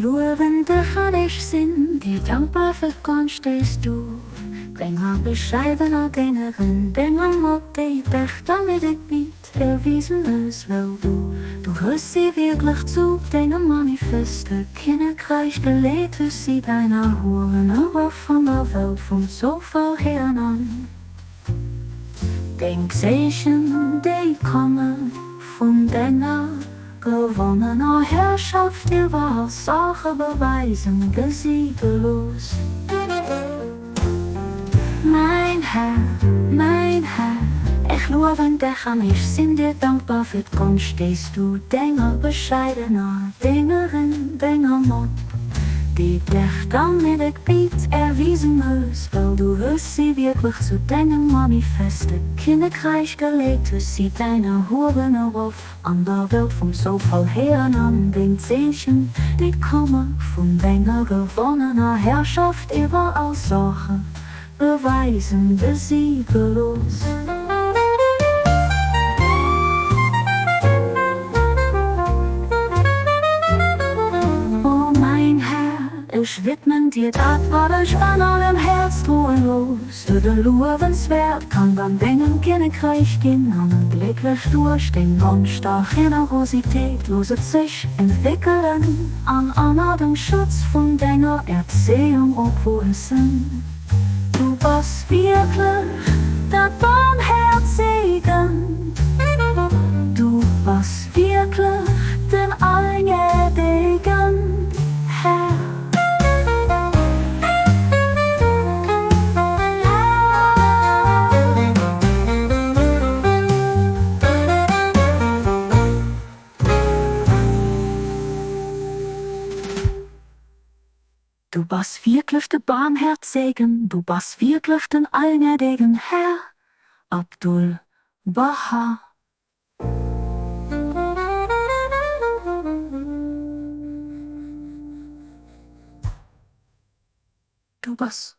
lobe dich an ich sind, die dankbar für Gott stehst du. Länger bescheidener Gängerin, Dinge mag die Bech, damit ich biet, erwiesen ist, weil du hörst sie wirklich zu, deine Manifeste, Kinderkreis gelegt, ist sie deiner Huren, aber von der Welt vom Sofa her an. Denkzeichen, die kommen von deiner gewonnener Herrschaft, über Sache beweisen, gesiegellos. Mein Herr, ich lobe dich an, ich sind dir dankbar für die Gunst, stehst du, Dinge bescheidener, Dingerin, Dinger Mord, die dich damit ich biet, erwiesen ist, weil du hörst sie wirklich zu deinem Manifeste, Kinderkreis gelegt, ist sie deine Huren auf, an der Welt vom Sofa her an, den Zeichen, die kommen von deiner gewonnener Herrschaft, überall Sachen beweisen, besiegellos. Oh mein Herr, ich widmen dir das, was ich an allem Herz los. Der lobenswert kann beim Denken Königreich gehen, augenblicklich durch den Wunsch der Generosität loset sich entwickeln, an dem Schutz von deiner Erziehung, obwohl es sind. Du bist wirklich der Barmherzige. Du bist wirklich den allgnädigen Herr. Du bist wirklich der Barmherzigen, du bist wirklich den allgnädigen Herr, Abdul Baha. Du bist